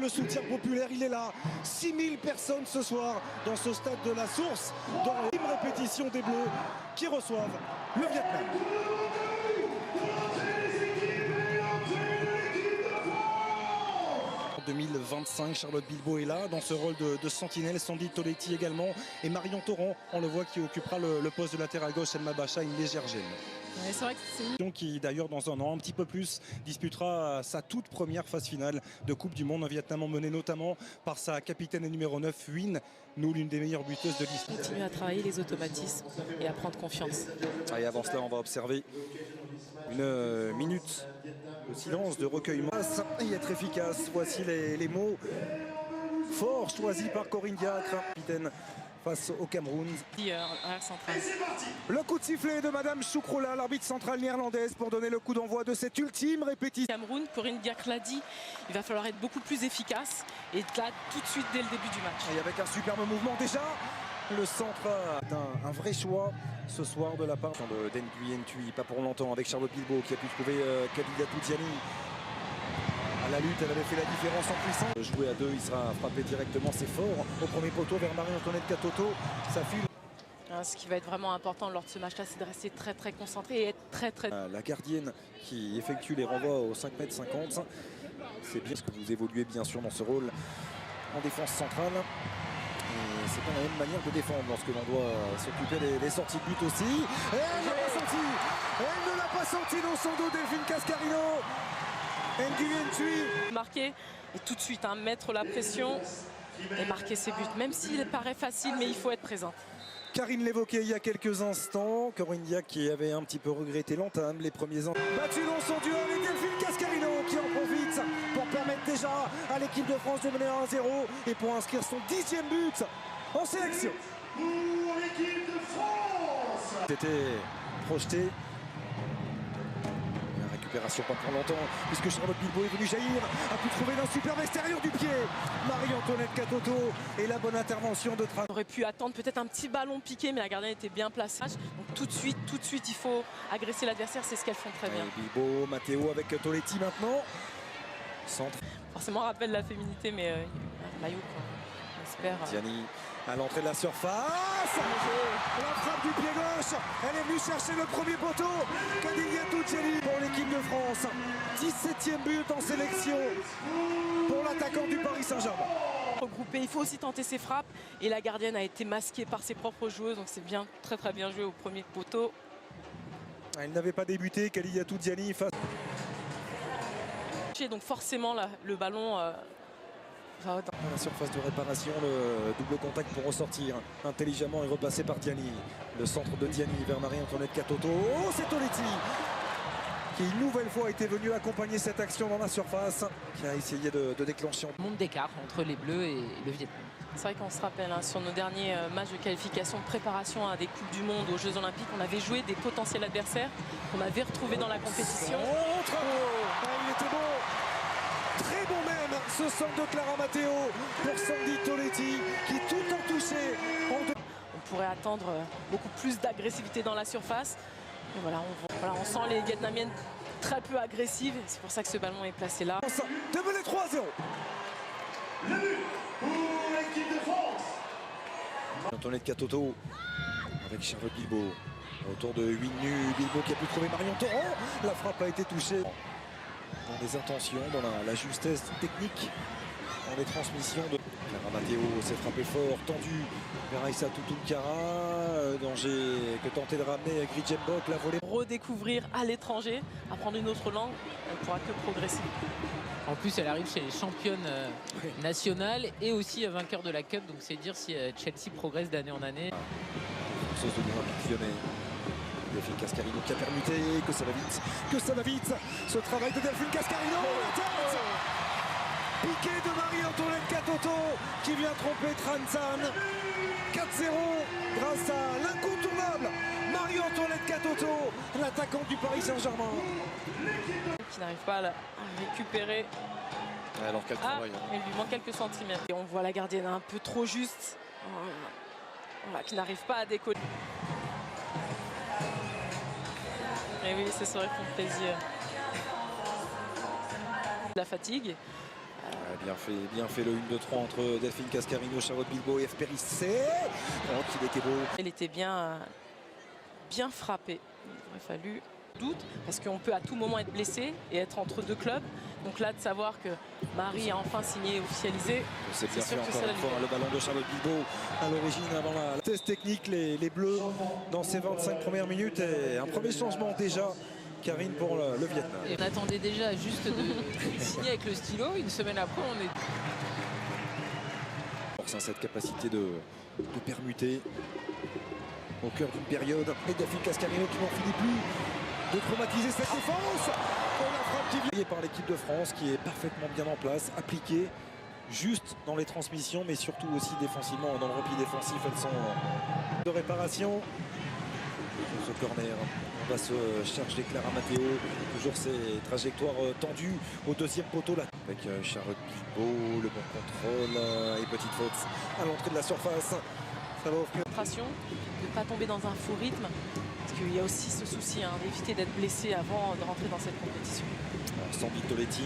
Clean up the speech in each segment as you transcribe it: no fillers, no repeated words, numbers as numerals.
le soutien populaire, il est là. 6000 personnes ce soir dans ce stade de la Source, dans une répétition des Bleus qui reçoivent le Vietnam. 2025, Charlotte Bilbao est là dans ce rôle de sentinelle, Sandy Toletti également et Marion Torrent, on le voit, qui occupera le poste de latéral gauche. Selma Bacha, une légère gêne. Ouais, c'est vrai que c'est... Qui d'ailleurs dans un an, un petit peu plus, disputera sa toute première phase finale de Coupe du Monde. Un Vietnam emmené notamment par sa capitaine et numéro 9, Huynh, nous l'une des meilleures buteuses de l'histoire. Continuer à travailler les automatismes et à prendre confiance. Et avant cela, on va observer une minute de silence, de recueillement et être efficace. Voici les mots forts choisis par Corinne Diacre, capitaine face au Cameroun. Le coup de sifflet de Madame Choukroula, l'arbitre centrale néerlandaise, pour donner le coup d'envoi de cette ultime répétition. Cameroun, Corinne Diacre l'a dit, il va falloir être beaucoup plus efficace et là tout de suite dès le début du match. Et avec un superbe mouvement déjà, le centre un vrai choix ce soir de la part de Den Nguyen Thuy, pas pour longtemps, avec Charlotte Bilbao qui a pu trouver Kadidiatou Diani. À la lutte, elle avait fait la différence en puissance. Jouer à deux, il sera frappé directement, c'est fort. Au premier poteau vers Marie-Antoinette Katoto, ça file. Ce qui va être vraiment important lors de ce match-là, c'est de rester très concentré et être très... La gardienne qui effectue les renvois aux 5,50 m, c'est bien ce que vous évoluez bien sûr dans ce rôle en défense centrale. Et c'est pas la même manière de défendre lorsque l'on doit s'occuper des sorties de but aussi. Et elle ne l'a pas senti. Elle ne l'a pas senti dans son dos, Delphine Cascarino. Nguyen Thuy. Marquer et tout de suite mettre la pression et marquer ses buts. Même s'il paraît facile, mais il faut être présent. Karine l'évoquait il y a quelques instants. Corinne Diacre qui avait un petit peu regretté l'entame, les premiers ans. Battu dans son duel avec Delphine Cascarino qui en profite pour permettre déjà à l'équipe de France de mener 1-0 et pour inscrire son 10e but en sélection. Pour l'équipe de France. C'était projeté. La récupération pas pour longtemps puisque Charlotte Bilbao est venue jaillir, a pu trouver d'un superbe extérieur du pied Marie-Antoinette Katoto et la bonne intervention de Tra. On aurait pu attendre peut-être un petit ballon piqué, mais la gardienne était bien placée. Donc tout de suite, il faut agresser l'adversaire, c'est ce qu'elles font très bien. Et Bilbao, Matteo avec Toletti maintenant. Centre. Forcément, rappelle la féminité, mais maillot, quoi. On espère. Diani à l'entrée de la surface. La frappe du pied gauche. Elle est venue chercher le premier poteau. Kadidiatou Diani pour l'équipe de France. 17e but en sélection pour l'attaquant du Paris Saint-Germain. Regroupé, il faut aussi tenter ses frappes. Et la gardienne a été masquée par ses propres joueuses. Donc c'est bien, très bien joué au premier poteau. Elle n'avait pas débuté. Kadidiatou Diani face. Donc forcément, là, le ballon... Dans la surface de réparation, le double contact pour ressortir intelligemment et replacer par Diani. Le centre de Diani vers Marie-Antoinette Katoto. Oh, c'est Toletti qui une nouvelle fois était venu accompagner cette action dans la surface, qui a essayé de déclencher. Monde d'écart entre les Bleus et le Vietnam. C'est vrai qu'on se rappelle, sur nos derniers matchs de qualification, de préparation à des Coupes du Monde, aux Jeux Olympiques, on avait joué des potentiels adversaires qu'on avait retrouvés dans la compétition. Il était bon. Très bon même ce centre de Clara Matteo pour Sandy Toletti qui tout en touché. On pourrait attendre beaucoup plus d'agressivité dans la surface. Et voilà, on sent les Vietnamiennes très peu agressives. C'est pour ça que ce ballon est placé là. Devenez 3-0. Le but pour l'équipe de France. Antoinette Katoto avec Charlotte Bilbao. Autour de 8 nus, Bilbao qui a pu trouver Marion Torrent. La frappe a été touchée. Dans les intentions, dans la justesse technique, dans les transmissions de Clara Matteo s'est frappé fort, tendu vers Aïssa Toutoukara, danger que tentait de ramener Gridjembok, la volée. Redécouvrir à l'étranger, apprendre une autre langue, elle ne pourra que progresser. En plus, elle arrive chez les championnes nationales et aussi vainqueur de la Cup, donc c'est dire si Chelsea progresse d'année en année. Française de l'Olympique Lyonnais. Delphine Cascarino qui a permuté, que ça va vite, ce travail de Delphine Cascarino, la tête piqué de Marie-Antoinette Katoto qui vient tromper Transan. 4-0 grâce à l'incontournable Marie-Antoinette Katoto, l'attaquante du Paris Saint-Germain. Qui n'arrive pas à la récupérer. Alors quel travail. Il lui manque quelques centimètres. Et on voit la gardienne un peu trop juste, voilà, qui n'arrive pas à décoller. Et oui, ce serait pour plaisir. La fatigue. Bien fait le 1-2-3 entre Delphine Cascarino, Charlotte Bilbao et F. Périssé. Oh, qu'il était beau. Elle était bien frappée. Il aurait fallu doute parce qu'on peut à tout moment être blessé et être entre deux clubs. Donc là, de savoir que Marie a enfin signé et officialisé, C'est bien fait sûr que encore ça une fois, le ballon de Charlotte Bilbao à l'origine avant la test technique, les Bleus dans ces 25 premières minutes et un premier changement déjà, Karine, pour le Vietnam. Et on attendait déjà juste de signer avec le stylo. Une semaine après, on est... Cette capacité de permuter au cœur d'une période. Et Delphine Cascarino qui n'en finit plus de traumatiser cette défense. Et la frappe qui vient par l'équipe de France qui est parfaitement bien en place, appliquée juste dans les transmissions, mais surtout aussi défensivement, dans le repli défensif. Elles sont de réparation. Ce corner, on va se charger Clara Matteo. Toujours ces trajectoires tendues au deuxième poteau là. Avec Charlotte Bilbao, le bon contrôle et petite faute à l'entrée de la surface. Ça va offrir. Concentration, de ne pas tomber dans un faux rythme. Parce qu'il y a aussi ce souci d'éviter d'être blessé avant de rentrer dans cette compétition. Sandy Toletti.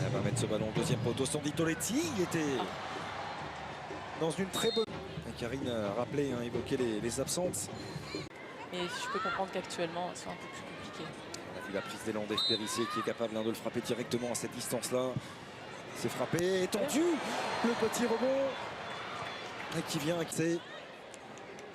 Elle va mettre ce ballon au deuxième poteau. Sandy Toletti, il était dans une très bonne. Karine a rappelé, évoqué les absences. Mais je peux comprendre qu'actuellement, c'est un peu plus compliqué. On a vu la prise d'élan d'F. Périssé qui est capable de le frapper directement à cette distance-là. C'est frappé, tendu. Le petit rebond. Et qui vient, c'est.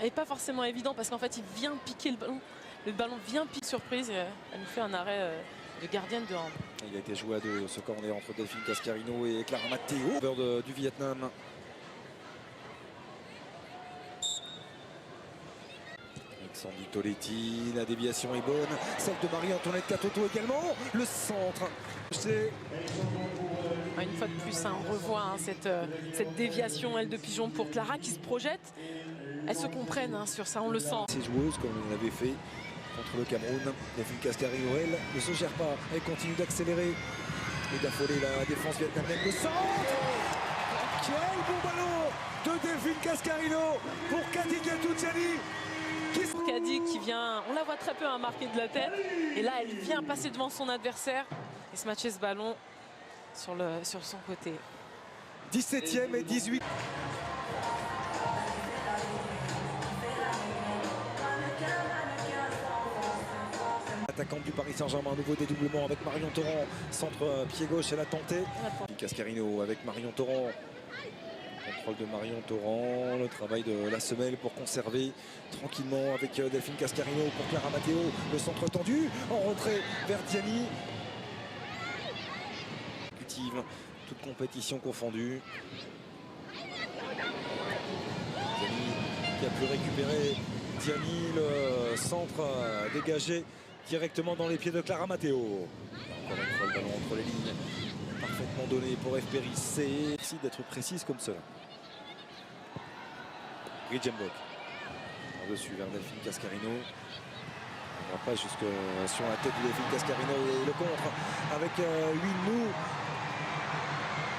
Et pas forcément évident parce qu'en fait, il vient piquer le ballon. Le ballon vient piquer surprise. Elle nous fait un arrêt de gardienne de hand. Il a été joué à deux, ce corner entre Delphine Cascarino et Clara Matteo. Du Vietnam. Sandy Toletti, la déviation est bonne. Celle de Marie-Antoinette Catoto également. Le centre. Une fois de plus, on revoit cette déviation, elle de pigeon pour Clara qui se projette. Elles se comprennent sur ça, on le sent. Ces joueuses, comme on l'avait fait contre le Cameroun, Delphine Cascarino, elle ne se gère pas. Elle continue d'accélérer et d'affoler la défense vietnamienne. Le centre. Quel bon ballon de Delphine Cascarino pour Kadi Gatouziani. Pour Kadi qui vient, on la voit très peu marquer de la tête. Et là, elle vient passer devant son adversaire et se matcher ce ballon sur son côté. 17e et 18. Attaquante du Paris Saint-Germain, nouveau dédoublement avec Marion Torrent. Centre pied gauche, elle a tenté. Cascarino avec Marion Torrent. Contrôle de Marion Torrent, le travail de la semelle pour conserver tranquillement avec Delphine Cascarino pour Clara Matteo. Le centre tendu, en retrait vers Diani. Toute compétition confondue. Diani qui a pu récupérer. Diani, le centre dégagé directement dans les pieds de Clara Matteo. Encore une fois le ballon entre les lignes. Parfaitement donné pour F. Périssé. Merci d'être précise comme cela. Ridgenbok. Par-dessus vers Delphine Cascarino. On ne va pas jusque sur la tête de Delphine Cascarino et le contre avec Winou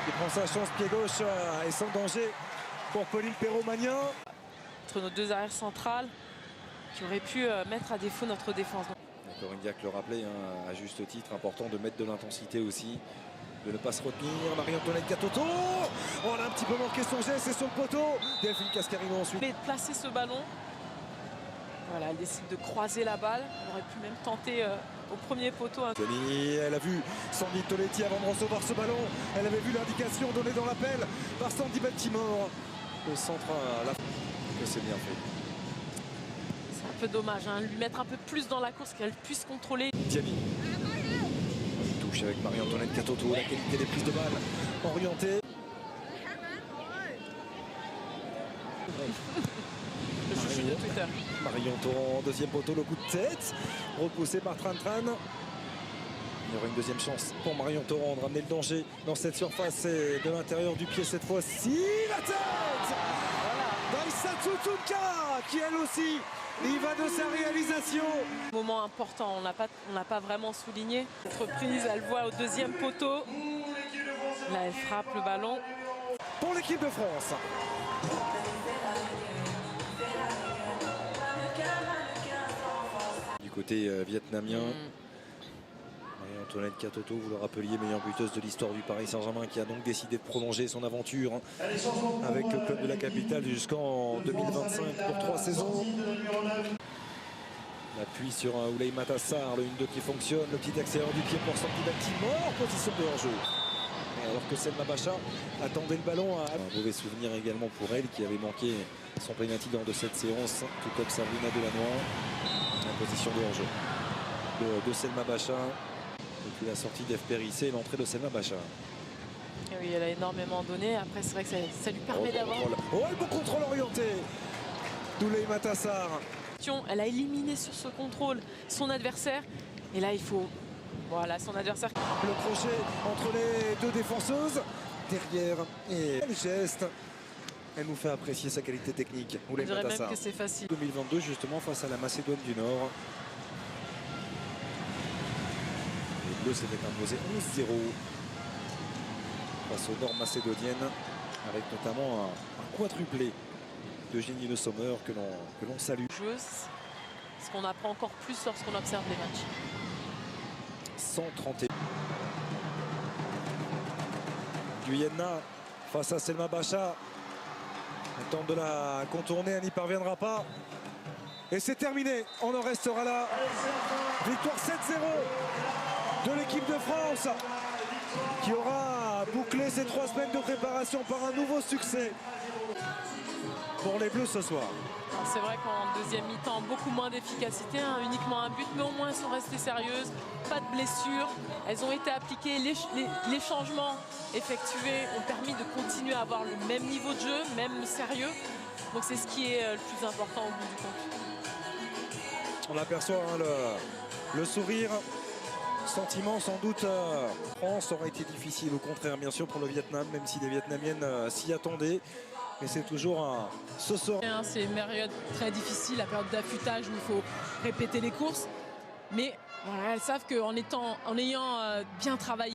qui prend sa chance pied gauche et sans danger pour Pauline Perrot-Magnin. Entre nos deux arrières centrales qui auraient pu mettre à défaut notre défense. Corinne Diacre le rappelait à juste titre, important de mettre de l'intensité aussi, de ne pas se retenir. Marie-Antoinette Catoto, on a un petit peu manqué son geste, c'est sur le poteau. Delphine Cascarino ensuite. Mais de placer ce ballon, voilà, elle décide de croiser la balle. Elle aurait pu même tenter au premier poteau. Elle a vu Sandy Toletti avant de recevoir ce ballon. Elle avait vu l'indication donnée dans l'appel par Sandy Baltimore. Le centre à la que c'est bien fait. C'est un peu dommage, lui mettre un peu plus dans la course qu'elle puisse contrôler. Diani. Touche avec Marie-Antoinette Catoto, la qualité des prises de balles orientées. Le chouchou de Twitter. Marion Torrent, deuxième poteau, le coup de tête. Repoussé par Tran Tran. Il y aura une deuxième chance pour Marion Torrent de ramener le danger dans cette surface et de l'intérieur du pied cette fois-ci. La tête d'Aïssatou Tunka qui elle aussi il va de sa réalisation. Moment important, on n'a pas vraiment souligné. Cette reprise, elle voit au deuxième poteau. Là, elle frappe le ballon. Pour l'équipe de France. Du côté vietnamien. Antoinette Katoto, vous le rappeliez, meilleure buteuse de l'histoire du Paris Saint-Germain, qui a donc décidé de prolonger son aventure avec le club de la capitale jusqu'en 2025 pour 3 saisons. L'appui sur Oulay Matassar, le 1-2 qui fonctionne, le petit accéléreur du pied pour sortir Baltimore, position de hors-jeu. Alors que Selma Bacha attendait le ballon. Un mauvais souvenir également pour elle, qui avait manqué son penalty lors de cette séance, tout comme Sabrina Delannoy. La position de hors-jeu de Selma Bacha. Depuis la sortie d'Ef Périssé et l'entrée de Selma Bacha. Et oui, elle a énormément donné. Après, c'est vrai que ça lui permet d'avoir... Oh, le bon contrôle orienté d'Oulay Matassar. Elle a éliminé sur ce contrôle son adversaire. Et là, il faut... Voilà, son adversaire. Le crochet entre les deux défenseuses. Derrière. Et le geste. Elle nous fait apprécier sa qualité technique. On dirait même que c'est facile. 2022, justement, face à la Macédoine du Nord. Les Bleus s'étaient imposés 11-0 face aux Nord-Macédoniennes, avec notamment un quadruplé de Jenny Le Sommer que l'on salue. Ce qu'on apprend encore plus lorsqu'on observe les matchs. 131. Guyena face à Selma Bacha. Elle tente de la contourner, elle n'y parviendra pas. Et c'est terminé, on en restera là. Victoire 7-0 de l'équipe de France, qui aura bouclé ses 3 semaines de préparation par un nouveau succès pour les Bleus ce soir. C'est vrai qu'en deuxième mi-temps, beaucoup moins d'efficacité, hein, uniquement un but, mais au moins elles sont restées sérieuses, pas de blessures, elles ont été appliquées, les changements effectués ont permis de continuer à avoir le même niveau de jeu, même sérieux, donc c'est ce qui est le plus important au bout du compte. On aperçoit le sourire, sentiment sans doute. France aurait été difficile, au contraire bien sûr pour le Vietnam, même si les Vietnamiennes s'y attendaient. Mais c'est toujours ce soir. C'est une période très difficile, la période d'affûtage où il faut répéter les courses. Mais voilà, elles savent qu'en ayant bien travaillé,